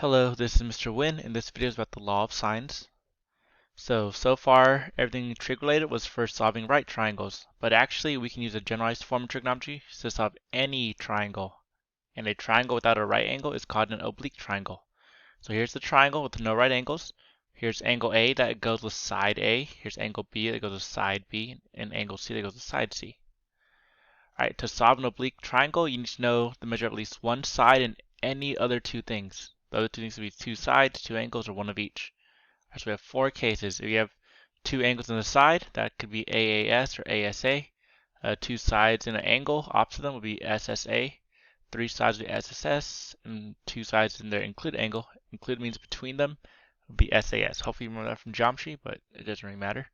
Hello, this is Mr. Win, and this video is about the law of sines. So far, everything trig related was for solving right triangles, but actually we can use a generalized form of trigonometry to solve any triangle. And a triangle without a right angle is called an oblique triangle. So here's the triangle with no right angles. Here's angle A that goes with side A. Here's angle B that goes with side B, and angle C that goes with side C. Alright, to solve an oblique triangle, you need to know the measure of at least one side and any other two things. The other two things would be two sides, two angles, or one of each. So we have four cases. If you have two angles on the side, that could be AAS or ASA. Two sides in an angle, opposite them would be SSA. Three sides would be SSS, and two sides in their included angle, included means between them, would be SAS. Hopefully you remember that from geometry, but it doesn't really matter.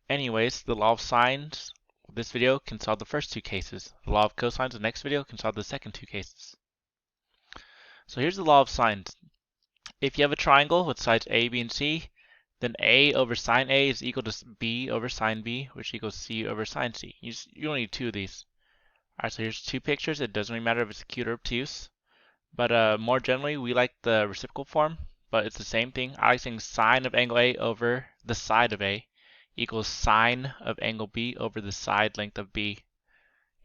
Anyways, the law of sines, this video can solve the first two cases. The law of cosines, the next video, can solve the second two cases. So here's the law of sines. If you have a triangle with sides A, B, and C, then A over sine A is equal to B over sine B, which equals C over sine C. You only need two of these. Alright, so here's two pictures. It doesn't really matter if it's acute or obtuse. But more generally, we like the reciprocal form, but it's the same thing. I like saying sine of angle A over the side of A equals sine of angle B over the side length of B.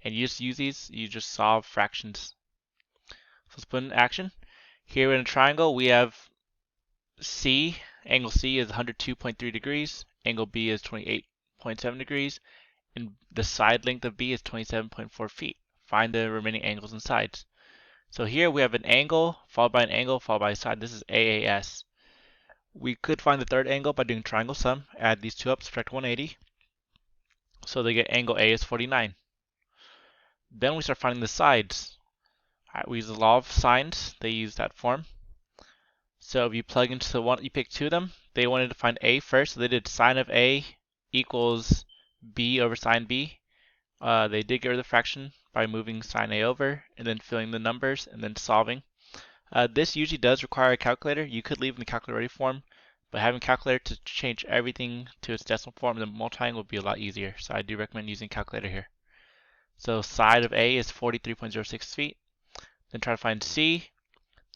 And you just use these, you just solve fractions. So let's put in action. Here in a triangle, we have C, angle C is 102.3 degrees, angle B is 28.7 degrees, and the side length of B is 27.4 feet. Find the remaining angles and sides. So here we have an angle, followed by an angle, followed by a side. This is AAS. We could find the third angle by doing triangle sum. Add these two up, subtract 180. So they get angle A is 49. Then we start finding the sides. Alright, we use the law of sines. They use that form. So if you plug into the one, you pick two of them. They wanted to find A first, so they did sine of A equals B over sine B. They did get rid of the fraction by moving sine A over and then filling the numbers and then solving. This usually does require a calculator. You could leave in the calculator ready form, but having a calculator to change everything to its decimal form and then multiplying would be a lot easier. So I do recommend using a calculator here. So side of A is 43.06 feet. Then try to find C.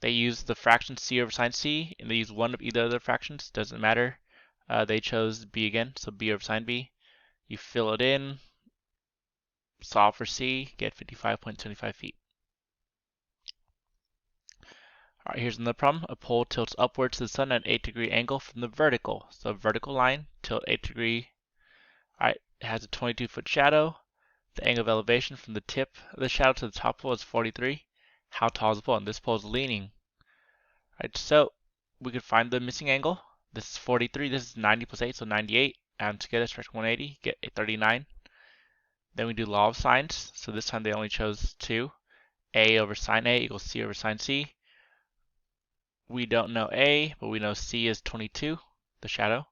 They use the fraction C over sine C, and they use one of either of the fractions. Doesn't matter. They chose B again, so B over sine B. You fill it in, solve for C, get 55.25 feet. Alright, here's another problem. A pole tilts upwards to the sun at an 8-degree angle from the vertical. So vertical line, tilt 8 degree. Alright, it has a 22-foot shadow. The angle of elevation from the tip of the shadow to the top pole is 43. How tall is the pole? And this pole is leaning. Alright, so we could find the missing angle. This is 43, this is 90 plus 8, so 98. Add them together, subtract 180, get 39. Then we do law of sines. So this time they only chose 2. A over sine A equals C over sine C. We don't know A, but we know C is 22, the shadow.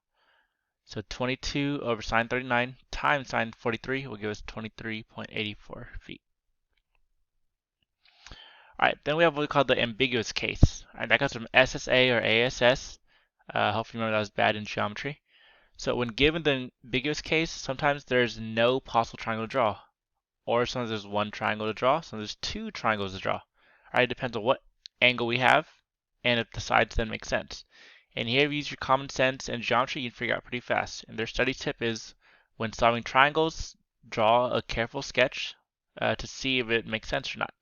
So 22 over sine 39 times sine 43 will give us 23.84 feet. Alright, then we have what we call the ambiguous case. Alright, that comes from SSA or ASS. Hopefully you remember that was bad in geometry. So when given the ambiguous case, sometimes there's no possible triangle to draw. Or sometimes there's one triangle to draw, sometimes there's two triangles to draw. Alright, it depends on what angle we have and if the sides then make sense. And here, if you use your common sense and geometry, you can figure out pretty fast. And their study tip is when solving triangles, draw a careful sketch to see if it makes sense or not.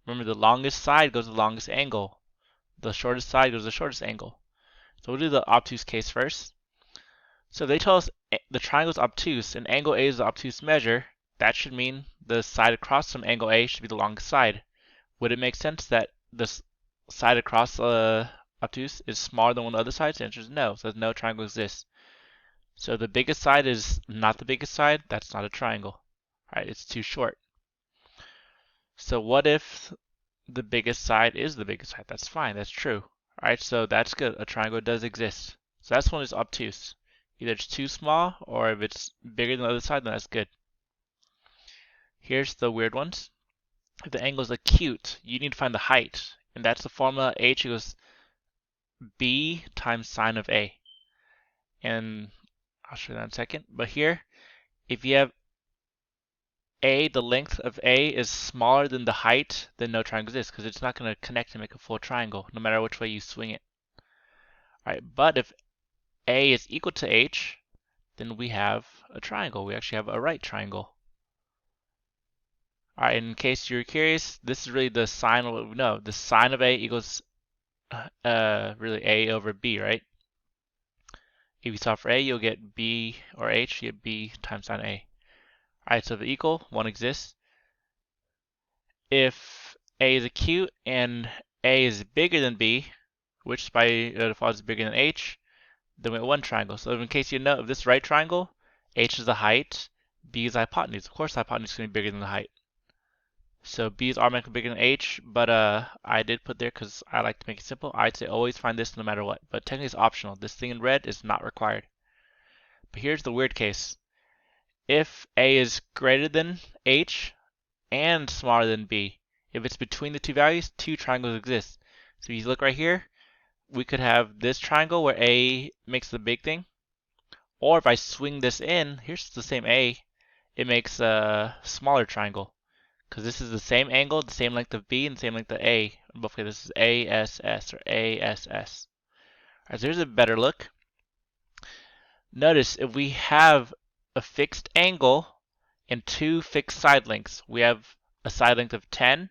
Remember, the longest side goes to the longest angle. The shortest side goes to the shortest angle. So we'll do the obtuse case first. So they tell us the triangle is obtuse and angle A is the obtuse measure. That should mean the side across from angle A should be the longest side. Would it make sense that this side across obtuse is smaller than one of the other sides? The answer is no. So no triangle exists. So the biggest side is not the biggest side. That's not a triangle. Right? It's too short. So what if the biggest side is the biggest side? That's fine. That's true. Alright, so that's good. A triangle does exist. So that's one is obtuse. Either it's too small, or if it's bigger than the other side, then that's good. Here's the weird ones. If the angle is acute, you need to find the height. And that's the formula H equals B times sine of A. And I'll show you that in a second. But here, if you have the length of A is smaller than the height, then no triangle exists because it's not going to connect and make a full triangle no matter which way you swing it. All right, but if A is equal to H, then we have a triangle. We actually have a right triangle. All right, in case you're curious, this is really the sine of what we know. The sine of A equals really A over B, right? If you solve for A, you'll get B, or H, you get B times sine A. All right, so if equal, one exists. If A is acute and A is bigger than B, which by default is bigger than H, then we have one triangle. So in case you know, if this right triangle, H is the height, B is the hypotenuse. Of course, the hypotenuse is going to be bigger than the height. So B is automatically bigger than H, but I did put there because I like to make it simple. I'd say always find this no matter what, but technically it's optional. This thing in red is not required. But here's the weird case. If A is greater than H and smaller than B, if it's between the two values, two triangles exist. So if you look right here, we could have this triangle where A makes the big thing, or if I swing this in, here's the same A, it makes a smaller triangle. Because this is the same angle, the same length of B, and the same length of A. In both cases, this is ASS or ASS. Alright, so here's a better look. Notice if we have a fixed angle and two fixed side lengths, we have a side length of 10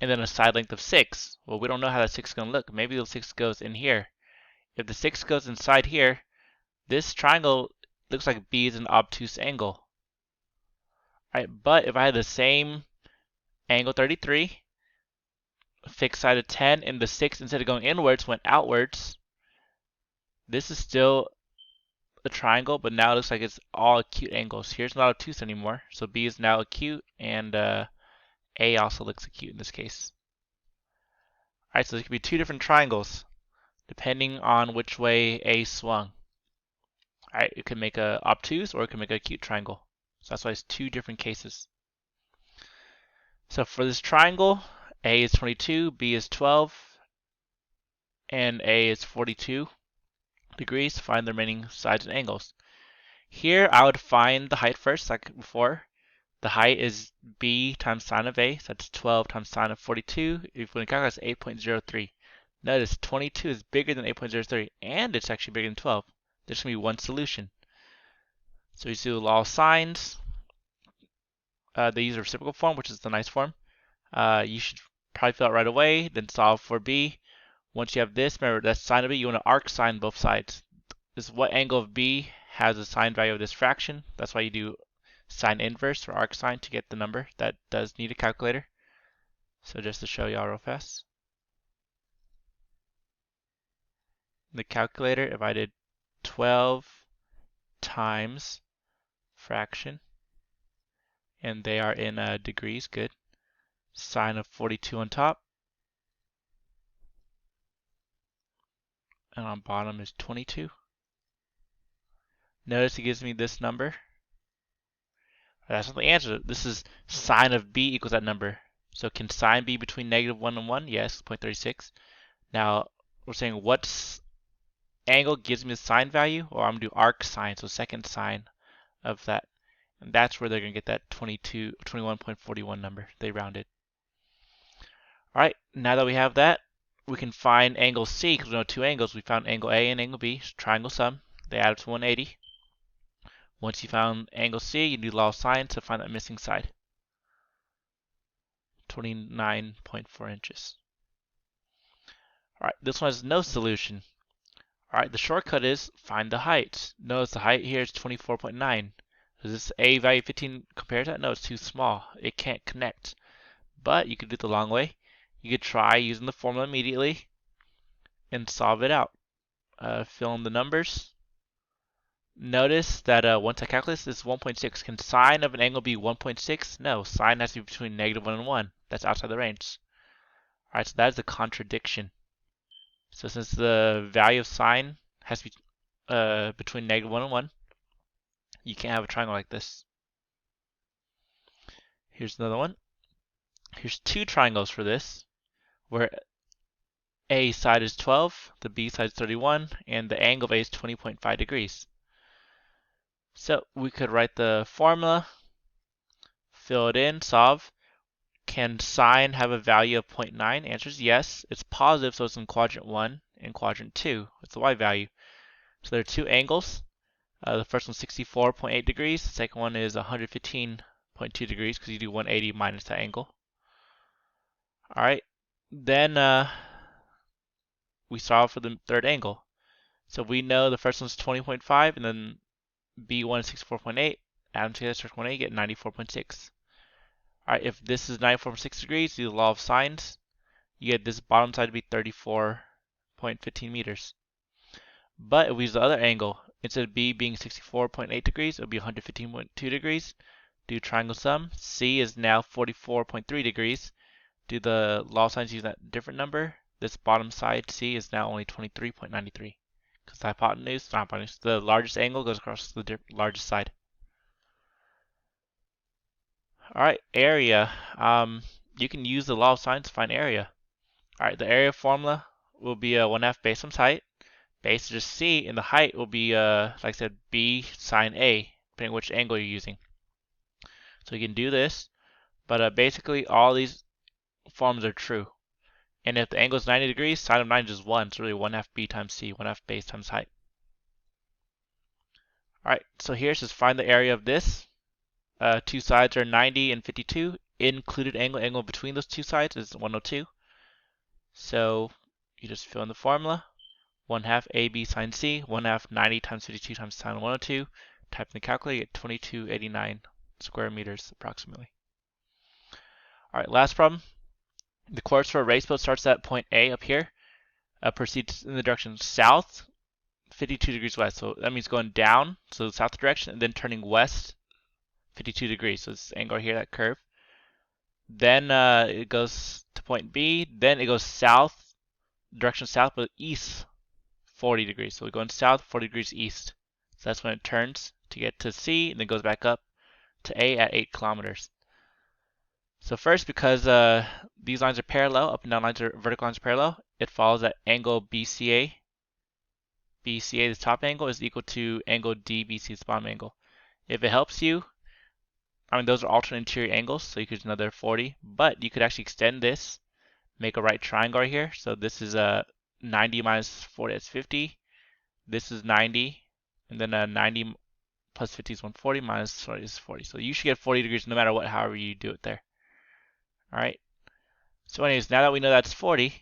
and then a side length of 6. Well, we don't know how that 6 is going to look. Maybe the 6 goes in here. If the 6 goes inside here, this triangle looks like B is an obtuse angle. Alright, but if I had the same angle 33, fixed side of 10, and the 6 instead of going inwards went outwards, this is still a triangle, but now it looks like it's all acute angles. Here's not obtuse anymore, so B is now acute, and A also looks acute in this case. Alright, so there could be two different triangles depending on which way A swung. Alright, it could make a obtuse or it could make an acute triangle. So that's why it's two different cases. So for this triangle, A is 22, B is 12, and A is 42 degrees. Find the remaining sides and angles. Here I would find the height first, like before. The height is B times sine of A, so that's 12 times sine of 42. If we calculate, it's 8.03. Notice 22 is bigger than 8.03, and it's actually bigger than 12. There's going to be one solution. So you see the law of sines. They use a reciprocal form, which is the nice form. You should probably fill out right away, then solve for B. Once you have this, remember that's sine of B, you want to arc sine both sides. This is what angle of B has the sine value of this fraction. That's why you do sine inverse or arc sine to get the number. That does need a calculator. So just to show y'all real fast. The calculator, if I did 12 times fraction, and they are in degrees, good. Sine of 42 on top, and on bottom is 22. Notice it gives me this number. That's not the answer. This is sine of B equals that number. So can sine be between negative 1 and 1? Yes, 0.36. Now, we're saying what angle gives me the sine value? Or I'm going to do arc sine, so second sine of that. And that's where they're going to get that 21.41 number. They rounded. Alright, now that we have that, we can find angle C, because we know two angles. We found angle A and angle B, triangle sum. They add up to 180. Once you found angle C, you do law of sine to find that missing side. 29.4 inches. Alright, this one has no solution. Alright, the shortcut is find the height. Notice the height here is 24.9. Does this A value 15 compare to that? No, it's too small. It can't connect. But you could do it the long way. You could try using the formula immediately and solve it out. Fill in the numbers. Notice that once I calculate this is 1.6. Can sine of an angle be 1.6? No, sine has to be between negative 1 and 1. That's outside the range. Alright, so that is a contradiction. So since the value of sine has to be between negative 1 and 1, you can't have a triangle like this. Here's another one. Here's two triangles for this, where A side is 12, the B side is 31, and the angle of A is 20.5 degrees. So we could write the formula. fill it in, solve. Can sine have a value of 0.9? Answer is yes. It's positive, so it's in quadrant 1 and quadrant 2. It's the y value. So there are two angles. The first one's 64.8 degrees. The second one is 115.2 degrees because you do 180 minus that angle. All right. Then we solve for the third angle. So we know the first one's 20.5 and then B1 is 64.8. Add them together, subtract 180, get 94.6. Alright, if this is 94.6 degrees, do the law of sines, you get this bottom side to be 34.15 meters. But if we use the other angle, instead of B being 64.8 degrees, it will be 115.2 degrees. Do triangle sum. C is now 44.3 degrees. Do the law of sines use that different number. This bottom side, C, is now only 23.93. Because the hypotenuse, not hypotenuse, the largest angle goes across the largest side. Alright, area. You can use the law of sines to find area. Alright, the area formula will be 1/2 base times height. Base is just C, and the height will be, like I said, B sine A, depending on which angle you're using. So you can do this, but basically all these forms are true. And if the angle is 90 degrees, sine of 90 is 1, so really 1/2 B times C, 1/2 base times height. Alright, so here's just find the area of this. Two sides are 90 and 52. Included angle between those two sides is 102. So you just fill in the formula. 1/2 AB sine C, 1/2 90 times 52 times sine 102. Type in the calculator, you get 2289 square meters approximately. Alright, last problem. The course for a race boat starts at point A up here, proceeds in the direction south, 52 degrees west. So that means going down, so the south direction, and then turning west 52 degrees. So this angle here, that curve. Then it goes to point B. Then it goes south, direction south, but east 40 degrees. So we're going south 40 degrees east. So that's when it turns to get to C, and then goes back up to A at 8 kilometers. So first, because these lines are parallel, up and down lines are vertical lines are parallel, it follows that angle BCA, the top angle, is equal to angle DBC, the bottom angle. If it helps you, I mean, those are alternate interior angles, so you could do another 40, but you could actually extend this, make a right triangle right here. So this is 90 minus 40, that's 50. This is 90, and then 90 plus 50 is 140, minus 40 is 40. So you should get 40 degrees no matter what, however you do it there. All right. So anyways, now that we know that's 40,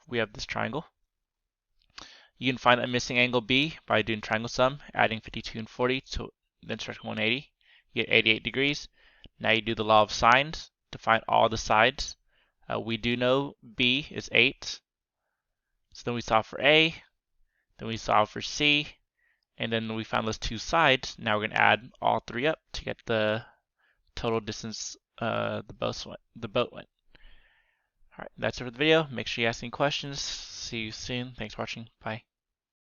we have this triangle. You can find that missing angle B by doing triangle sum, adding 52 and 40, to then subtract 180. You get 88 degrees. Now you do the law of sines to find all the sides. We do know B is 8. So then we solve for A, then we solve for C, and then we found those two sides. Now we're going to add all three up to get the total distance the boat went. Alright, that's it for the video. Make sure you ask any questions. See you soon. Thanks for watching. Bye.